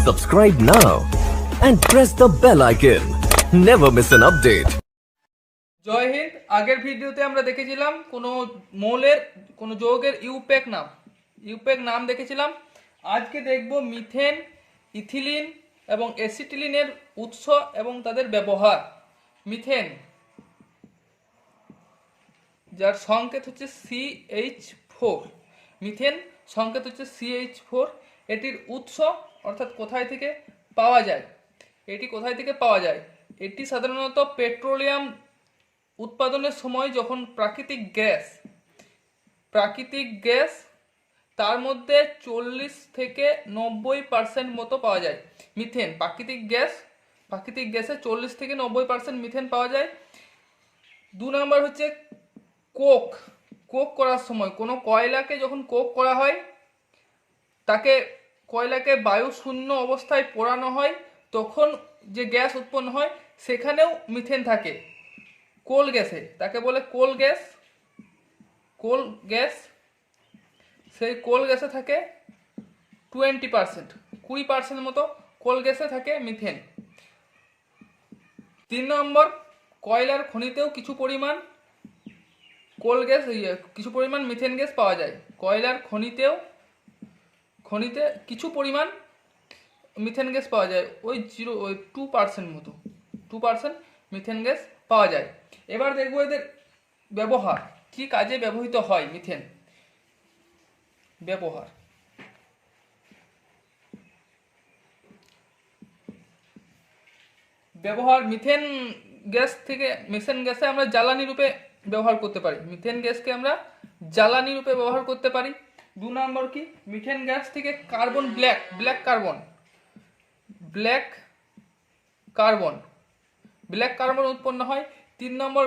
Subscribe now and press the bell icon. Never miss an update. জয় হিন্দ। আগের ভিডিওতে আমরা দেখেছিলাম কোনো মৌলের কোনো যৌগের ইউপ্যাক নাম দেখেছিলাম। আজকে দেখব মিথেন, ইথিলিন এবং অ্যাসিটিলিনের উৎস এবং তাদের ব্যবহার। মিথেন, যার সংকেত হচ্ছে CH4। মিথেন সংকেত হচ্ছে CH4। এটির উৎস অর্থাৎ কোথায় থেকে পাওয়া যায়, এটি সাধারণত পেট্রোলিয়াম উৎপাদনের সময় যখন প্রাকৃতিক গ্যাস তার মধ্যে 40 থেকে 90% মতো পাওয়া যায় মিথেন। প্রাকৃতিক গ্যাসে 40 থেকে 90% মিথেন পাওয়া যায়। 2 নম্বর হচ্ছে কোক করার সময় কোনো কয়লাকে যখন কোক করা হয়, কয়লাকে বায়ু শূন্য অবস্থায় পোড়ানো হয়, তখন যে গ্যাস উৎপন্ন হয় সেখানেও মিথেন থাকে। কোল গ্যাসে, তাকে বলে কোল গ্যাস। সেই কোল গ্যাসে থাকে 20% মতো কোল গ্যাসে থাকে মিথেন। 3 নম্বর, কয়লার খনিতেও কিছু পরিমাণ মিথেন গ্যাস পাওয়া যায়। কয়লার খনিতে কিছু পরিমাণ মিথেন গ্যাস পাওয়া যায়, ওই 2% মতো 2% মিথেন গ্যাস পাওয়া যায়। এবার দেখবো এদের ব্যবহার, কি কাজে ব্যবহৃত হয় মিথেন। ব্যবহার মিথেন গ্যাসে আমরা জ্বালানি রূপে ব্যবহার করতে পারি। মিথেন গ্যাসকে আমরা জ্বালানি রূপে ব্যবহার করতে পারি। 2 নম্বর কি, মিথেন গ্যাস থেকে ব্ল্যাক কার্বন উৎপন্ন হয়। 3 নম্বর,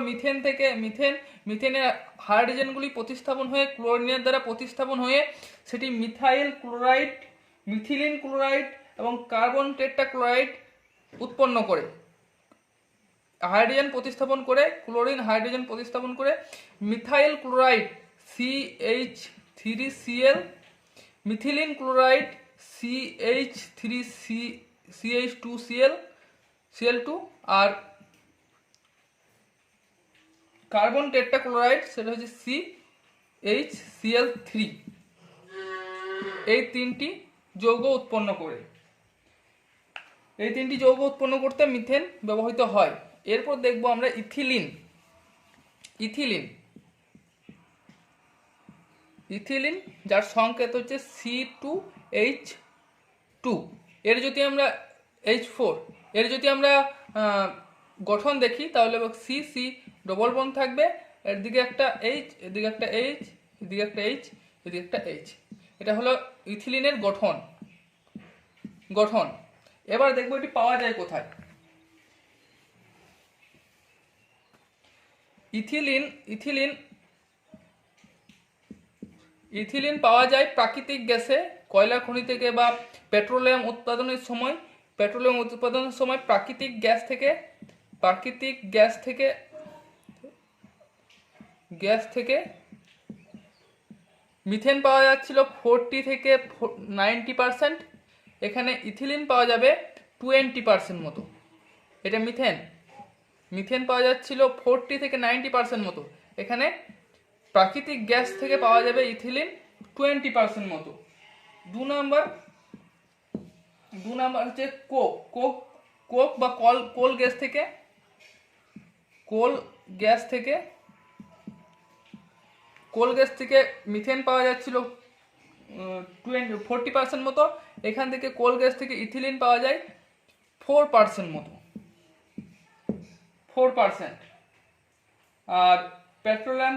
মিথেনের হাইড্রোজেনগুলি প্রতিস্থাপন হয়ে ক্লোরিনের দ্বারা প্রতিস্থাপন হয়ে সেটি মিথিলিন ক্লোরাইড এবং কার্বন টেট্রাক্লোরাইড উৎপন্ন করে। হাইড্রোজেন প্রতিস্থাপন করে, ক্লোরিন হাইড্রোজেন প্রতিস্থাপন করে methyl chloride CH3Cl, methylene chloride CH2Cl2, আর কার্বন টেট্রাক্লোরাইড সেটা হচ্ছে CHCl3। এই তিনটি যৌগ উৎপন্ন করতে মিথেন ব্যবহৃত হয়। এরপর দেখব আমরা ইথিলিন, যার সংকেত হচ্ছে C2H2। এর যদি আমরা H4, এর যদি আমরা গঠন দেখি তাহলে CC ডবল বন্ড থাকবে, এর দিকে একটা H, এদিকে একটা H, এদিকে একটা H, এদিকে একটা H। এটা হলো ইথিলিনের গঠন। এবার দেখবো এটি পাওয়া যায় কোথায়। ইথিলিন পাওয়া যায় প্রাকৃতিক গ্যাসে, কয়লা খনি থেকে বা পেট্রোলিয়াম উৎপাদনের সময় প্রাকৃতিক গ্যাস থেকে মিথেন পাওয়া যাচ্ছিল 40 থেকে 90%। এখানে ইথিলিন পাওয়া যাবে 20% মতো। এটা মিথেন পাওয়া যাচ্ছিল 40 থেকে 90% মতো, এখানে প্রাকৃতিক গ্যাস থেকে পাওয়া যাবে ইথিলিন 20% মতো। 2 নম্বর হচ্ছে কোক বা কোল গ্যাস থেকে মিথেন পাওয়া যাচ্ছিল 40% মতো, এখান থেকে কোল গ্যাস থেকে ইথিলিন পাওয়া যায় 4% মতো। আর পেট্রোলিয়াম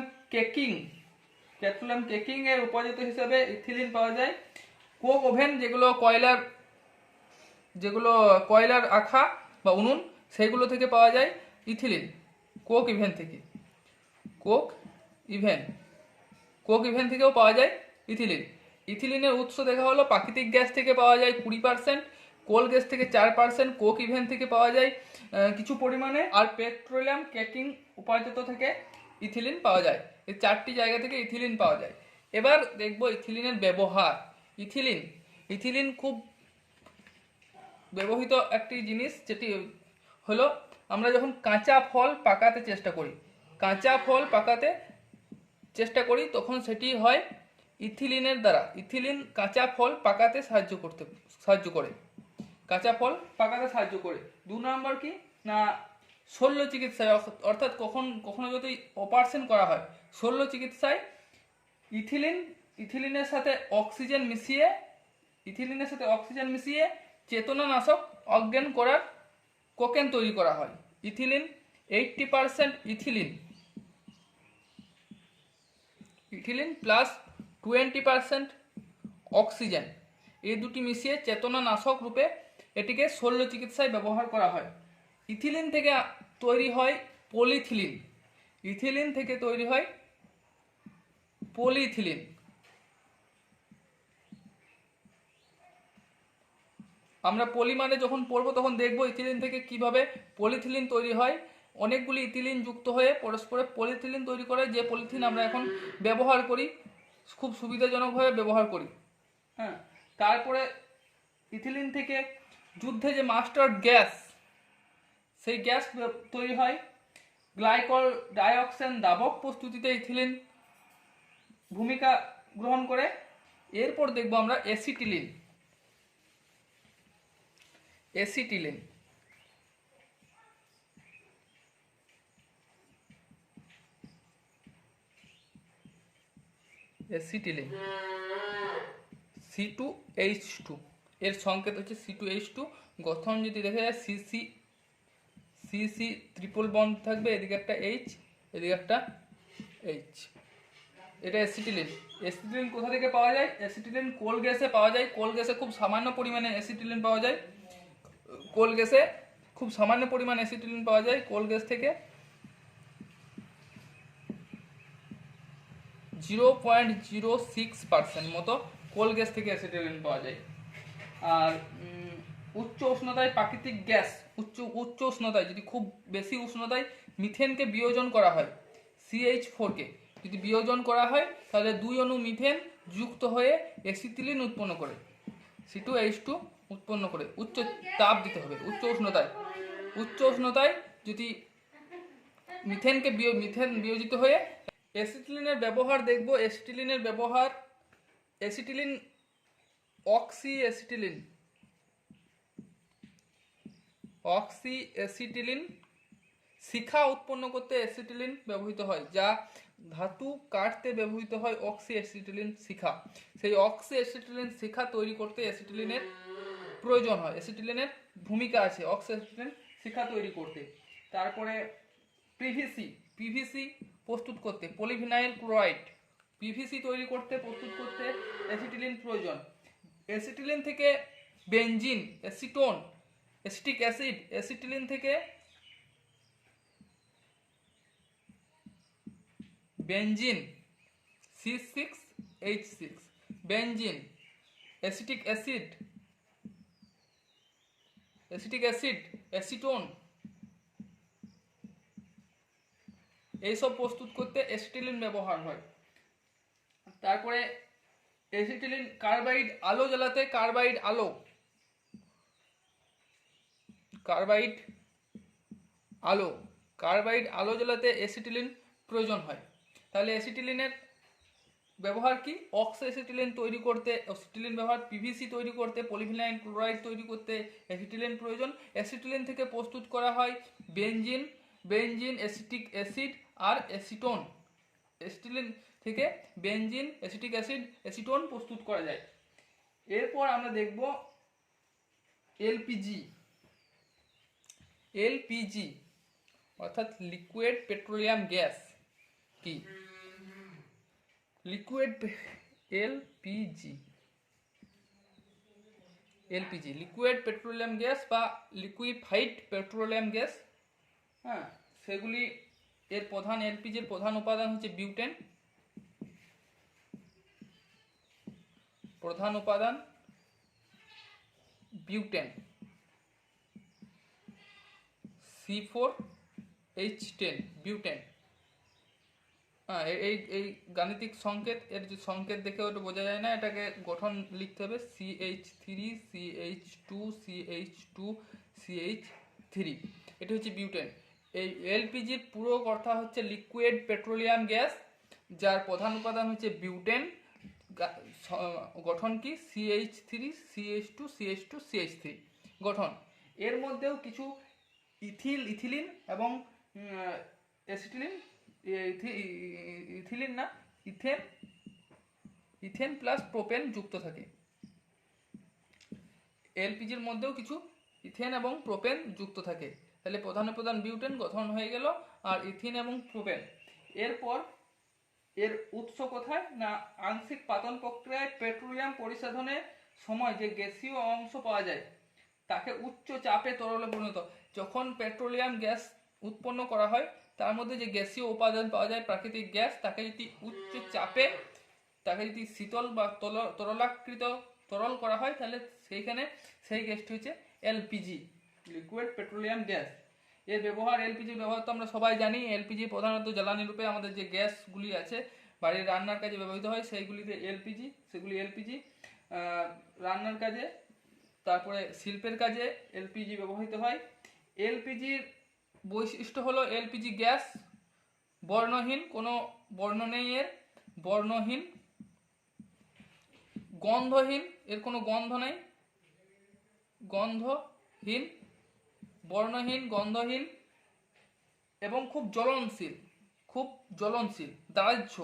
কেকিং এর উপজাত হিসেবে ইথিলিন পাওয়া যায় কোক ওভেন, যেগুলো কয়লার আখা বা উনুন, সেগুলো থেকে পাওয়া যায় ইথিলিন। কোক ইভেন থেকেও পাওয়া যায় ইথিলিনের উৎস দেখা হলো প্রাকৃতিক গ্যাস থেকে পাওয়া যায় 20%, কোল গ্যাস থেকে 4%, কোক ইভেন থেকে পাওয়া যায় কিছু পরিমাণে, আর পেট্রোলিয়াম কেকিং উপাজাত থেকে ইথিলিন পাওয়া যায়। এই 4টি জায়গা থেকে ইথিলিন পাওয়া যায়। এবার দেখব ইথিলিনের ব্যবহার। ইথিলিন খুব ব্যবহৃত একটি জিনিস, যেটি হলো আমরা যখন কাঁচা ফল পাকাতে চেষ্টা করি, তখন সেটি হয় ইথিলিনের দ্বারা। ইথিলিন কাঁচা ফল পাকাতে সাহায্য করে। কাঁচা ফল পাকাতে সাহায্য করে। 2 নম্বর কি না, শল্য চিকিৎসায়, অর্থাৎ কখনো যদি অপারেশন করা হয়, শল্য চিকিৎসায় ইথিলিনের সাথে অক্সিজেন মিশিয়ে চেতনানাশক অজ্ঞান করার কোকেন তৈরি করা হয়। ইথিলিন 80% ইথিলিন প্লাস 20% অক্সিজেন, এই দুটি মিশিয়ে চেতনানাশক রূপে এটিকে শল্য চিকিৎসায় ব্যবহার করা হয়। ইথিলিন থেকে তৈরি হয় পলিইথিলিন। আমরা পলি মানে যখন পড়বো তখন দেখবো ইথিলিন থেকে কিভাবে পলিথিলিন তৈরি হয়। অনেকগুলি ইথিলিন যুক্ত হয়ে পরস্পরে পলিথিলিন তৈরি করে, যে পলিথিন আমরা এখন ব্যবহার করি, খুব সুবিধাজনকভাবে ব্যবহার করি। হ্যাঁ, তারপরে ইথিলিন থেকে যুদ্ধে যে মাস্টার গ্যাস, সেই গ্যাস তৈরি হয়। গ্লাইকল ডাইঅক্সেন দাবক প্রস্তুতিতে ইথিলিন ভূমিকা গ্রহণ করে। এরপর দেখবো আমরা অ্যাসিটিলিন। C2H2, এর সংকেত হচ্ছে C2H2। গঠন যদি দেখা যায় CC ট্রিপল বন্ড থাকবে, এদিকে একটা H, এদিকে একটা H। এটা অ্যাসিটিলিন। অ্যাসিটিলিন কোথা থেকে পাওয়া যায়? অ্যাসিটিলিন কোল গ্যাসে পাওয়া যায়। কোল গ্যাসে খুব সামান্য পরিমাণে অ্যাসিটিলিন পাওয়া যায়। কোল গ্যাস থেকে 0.06% মতো কোল গ্যাস থেকে অ্যাসিটিলিন পাওয়া যায়। আর উচ্চ উষ্ণতায় প্রাকৃতিক গ্যাস, উচ্চ উষ্ণতায়, যদি খুব বেশি উষ্ণতায় মিথেনকে বিয়োজন করা হয়, CH4 কে যদি বিয়োজন করা হয়, তাহলে 2 অণু মিথেন যুক্ত হয়ে অ্যাসিটিলিন উৎপন্ন করে, C2H2 উৎপন্ন করে। উচ্চ তাপ দিতে হবে, উচ্চ উষ্ণতায় যদি মিথেন বিয়োজিত হয়ে অ্যাসিটিলিনের ব্যবহার দেখব। অ্যাসিটিলিন অক্সিঅ্যাসিটিলিন শিখা উৎপন্ন করতে অ্যাসিটিলিন ব্যবহৃত হয়। যা ধাতু কাটতে ব্যবহৃত হয় অক্সিঅ্যাসিটিলিন শিখা। সেই অক্সিঅ্যাসিটিলিন শিখা তৈরি করতে অ্যাসিটিলিনের প্রয়োজন হয়। অ্যাসিটিলিনের ভূমিকা আছে অক্সিঅ্যাসিটিলিন শিখা তৈরি করতে। তারপরে পিভিসি প্রস্তুত করতে, পলিভিনাইল ক্লোরাইড, পিভিসি প্রস্তুত করতে অ্যাসিটিলিন প্রয়োজন। অ্যাসিটিলিন থেকে benzene, acetone, acetic acid, acetylene থেকে benzene C6H6, benzene, acetic acid, acetone, এইসব প্রস্তুত করতে অ্যাসিটিলিন ব্যবহার হয়। তারপরে অ্যাসিটিলিন কার্বাইড আলো জ্বালাতে, কার্বাইড আলো জ্বালাতে অ্যাসিটিলিন প্রয়োজন হয়। তাহলে অ্যাসিটিলিনের ব্যবহার কি? অক্সিঅ্যাসিটিলিন তৈরি করতে অ্যাসিটিলিন ব্যবহার, পিভিসি তৈরি করতে, পলিভিনাইল ক্লোরাইড তৈরি করতে অ্যাসিটিলিন প্রয়োজন। অ্যাসিটিলিন থেকে প্রস্তুত করা হয় বেনজিন, অ্যাসিটিক অ্যাসিড আর অ্যাসিটোন। অ্যাসিটিলিন থেকে বেনজিন, অ্যাসিটিক অ্যাসিড, অ্যাসিটোন প্রস্তুত করা যায়। এরপর আমরা দেখব এলপিজি অর্থাৎ লিকুইড পেট্রোলিয়াম গ্যাস। কি এলপিজি লিকুইড পেট্রোলিয়াম গ্যাস বা লিকুইফাইড পেট্রোলিয়াম গ্যাস। হ্যাঁ, সেগুলি এলপিজির প্রধান উপাদান হচ্ছে বিউটেন। C4H10 butane. হ্যাঁ, এই এই গাণিতিক সংকেত, এর যে সংকেত দেখে ওটা বোঝা যায় না, এটাকে গঠন লিখতে হবে CH3 CH2 CH2 CH3। এটা হচ্ছে বিউটেন। এই এলপিজির পুরো কথা হচ্ছে লিকুইড পেট্রোলিয়াম গ্যাস, যার প্রধান উপাদান হচ্ছে বিউটেন। গঠন কি CH3 CH2 CH2 CH3 গঠন। এর মধ্যেও কিছু ইথিলিন এবং অ্যাসিটিলিন, ইথিলিন না, ইথেন, ইথেন প্লাস প্রোপেন যুক্ত থাকে। এলপিজির মধ্যেও কিছু ইথেন এবং প্রোপেন যুক্ত থাকে। তাহলে প্রধান প্রধান বিউটেন গঠন হয়ে গেল, আর ইথিন এবং প্রোপেন। এরপর এর উৎস কোথায় না, আংশিক পাতন প্রক্রিয়ায় পেট্রোলিয়াম পরিশোধনের সময় যে গ্যাসীয় অংশ পাওয়া যায় তাকে উচ্চ চাপে তরলে পরিণত। যখন পেট্রোলিয়াম গ্যাস উৎপন্ন করা হয় তার মধ্যে যে গ্যাসীয় উপাদান পাওয়া যায় প্রাকৃতিক গ্যাস, তাকে যদি উচ্চ চাপে, তাকে যদি শীতল বা তরলাকৃত তরল করা হয় তাহলে সেইখানে সেই গ্যাসটি হচ্ছে এলপিজি, লিকুইড পেট্রোলিয়াম গ্যাস। এর ব্যবহার, এলপিজির ব্যবহার তো আমরা সবাই জানি। এলপিজি প্রধানত জ্বালানি রূপে আমাদের যে গ্যাসগুলি আছে বাড়ির রান্নার কাজে ব্যবহৃত হয়, সেইগুলিতে এলপিজি, সেগুলি এলপিজি রান্নার কাজে, তারপরে শিল্পের কাজে এলপিজি ব্যবহৃত হয়। এলপিজির বৈশিষ্ট্য হলো এলপিজি গ্যাস বর্ণহীন, কোনো বর্ণ নেই এর, বর্ণহীন, গন্ধহীন, এর কোনো গন্ধ নেই, গন্ধহীন, বর্ণহীন, গন্ধহীন এবং খুব জ্বলনশীল, খুব জ্বলনশীল, দাহ্য,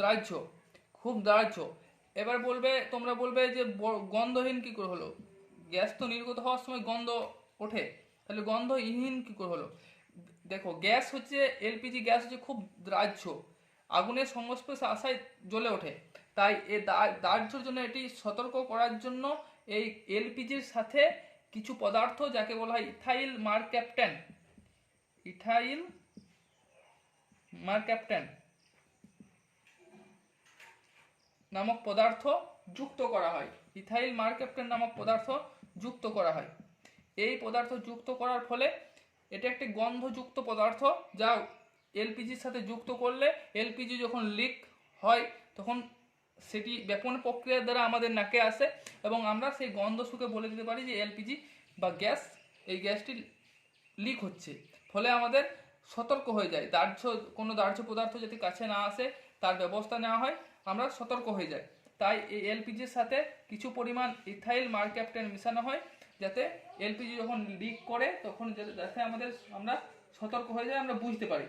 দাহ্য, খুব দাহ্য। এবার বলবে, তোমরা বলবে যে গন্ধহীন কি করে হলো? গ্যাস তো নির্গত হওয়ার সময় গন্ধ ওঠে, তাহলে গন্ধহীন কি করে হলো? দেখো, গ্যাস হচ্ছে, এলপিজি গ্যাস হচ্ছে খুব দাহ্য, আগুনের সংস্পর্শে আসায় জ্বলে ওঠে। তাই এই দাহ্যর জন্য, এটি সতর্ক করার জন্য এই এলপিজির সাথে কিছু পদার্থ যাকে বলা হয় ইথাইল মারক্যাপটেন, ইথাইল মারক্যাপটেন নামক পদার্থ যুক্ত করা হয়, ইথাইল মারক্যাপটেন নামক পদার্থ যুক্ত করা হয়। এই পদার্থ যুক্ত করার ফলে এটা একটি গন্ধযুক্ত পদার্থ, যা এলপিজির সাথে যুক্ত করলে এলপিজি যখন লিক হয় তখন সেটি ব্যাপন প্রক্রিয়ার দ্বারা আমাদের নাকে আসে এবং আমরা সেই গন্ধ শুকে বলে দিতে পারি যে এলপিজি বা গ্যাস, এই গ্যাসটি লিক হচ্ছে। ফলে আমাদের সতর্ক হয়ে যায়, কোনো দাহ্য পদার্থ যাতে কাছে না আসে তার ব্যবস্থা নেওয়া হয়, আমরা সতর্ক হয়ে যাই। তাই এই এলপিজির সাথে কিছু পরিমাণ ইথাইল মারক্যাপটেন মেশানো হয়, যাতে এলপিজি যখন লিক করে তখন যাতে আমরা সতর্ক হয়ে যাই, আমরা বুঝতে পারি।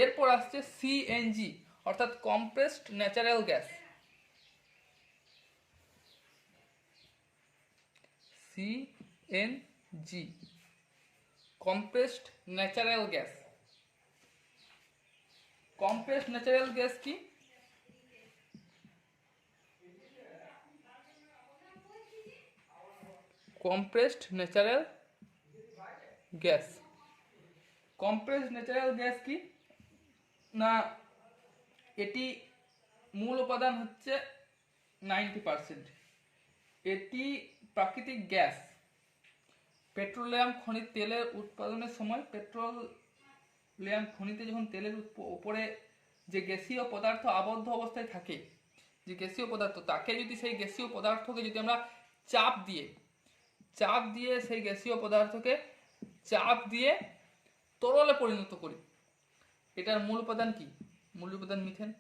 এরপর আসছে সিএনজি, অর্থাৎ compressed natural gas. CNG, compressed natural gas. Compressed natural gas কি? Compressed natural gas, compressed natural gas কি না, এটি মূল উপাদান হচ্ছে 90%। এটি প্রাকৃতিক গ্যাস। পেট্রোলিয়াম খনিজ তেলের উৎপাদনের সময় পেট্রোলিয়াম খনিতে যখন তেলের উপরে যে গ্যাসীয় পদার্থ আবদ্ধ অবস্থায় থাকে, যে গ্যাসীয় পদার্থ, তাকে যদি সেই গ্যাসীয় পদার্থকে যদি আমরা চাপ দিয়ে সেই গ্যাসীয় পদার্থকে চাপ দিয়ে তরলে পরিণত করি, এটার মূল উপাদান কি? মূল উপাদান মিথেন।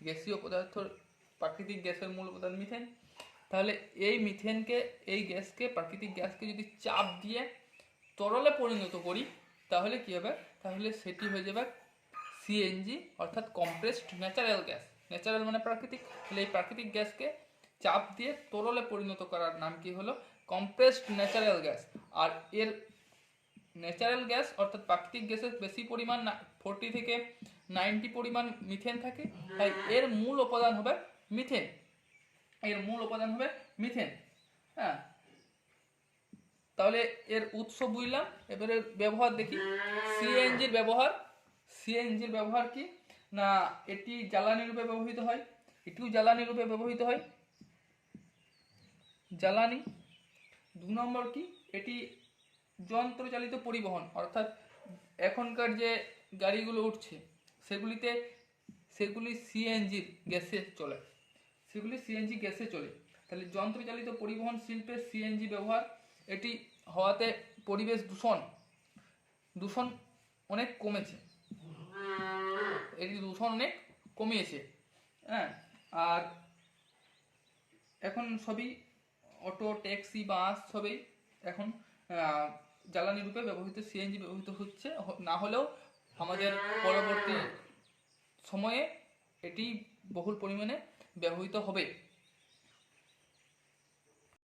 গ্যাসীয় পদার্থ, প্রাকৃতিক গ্যাসের মূল উপাদান মিথেন। তাহলে এই মিথেনকে, এই গ্যাসকে, প্রাকৃতিক গ্যাসকে যদি চাপ দিয়ে তরলে পরিণত করি তাহলে কি হবে? তাহলে সেটি হয়ে যাবে সিএনজি, অর্থাৎ কম্প্রেসড ন্যাচারাল গ্যাস। ন্যাচারাল মানে প্রাকৃতিক, তাহলে এই প্রাকৃতিক গ্যাসকে চাপ দিয়ে তরলে পরিণত করার নাম কি হলো? Compressed natural gas. আর এর ন্যাচারাল গ্যাস অর্থাৎ প্রাকৃতিক গ্যাসের বেশি পরিমাণ 40 থেকে 90 পরিমাণ মিথেন থাকে, তাই এর মূল উপাদান হবে মিথেন, এর মূল উপাদান হবে মিথেন। হ্যাঁ, তাহলে এর উৎস বুঝলাম। এবারে ব্যবহার দেখি। সিএনজির ব্যবহার, সিএনজির ব্যবহার কি না, এটি জ্বালানি রূপে ব্যবহৃত হয়, এটিও জ্বালানি রূপে ব্যবহৃত হয়, জ্বালানি। 2 নম্বর কি, এটি যন্ত্রচালিত পরিবহন, অর্থাৎ এখনকার যে গাড়িগুলো উঠছে সেগুলি সিএনজির গ্যাসে চলে, তাহলে যন্ত্রচালিত পরিবহন শিল্পে সিএনজি ব্যবহার, এটি হওয়াতে পরিবেশ দূষণ অনেক কমেছে, কমিয়েছে। হ্যাঁ, আর এখন সবই অটো, ট্যাক্সি, বাস সবই এখন জ্বালানি রূপে ব্যবহৃত সিএনজি ব্যবহৃত হচ্ছে, না হলেও আমাদের পরবর্তী সময়ে এটি বহুল পরিমাণে ব্যবহৃত হবে।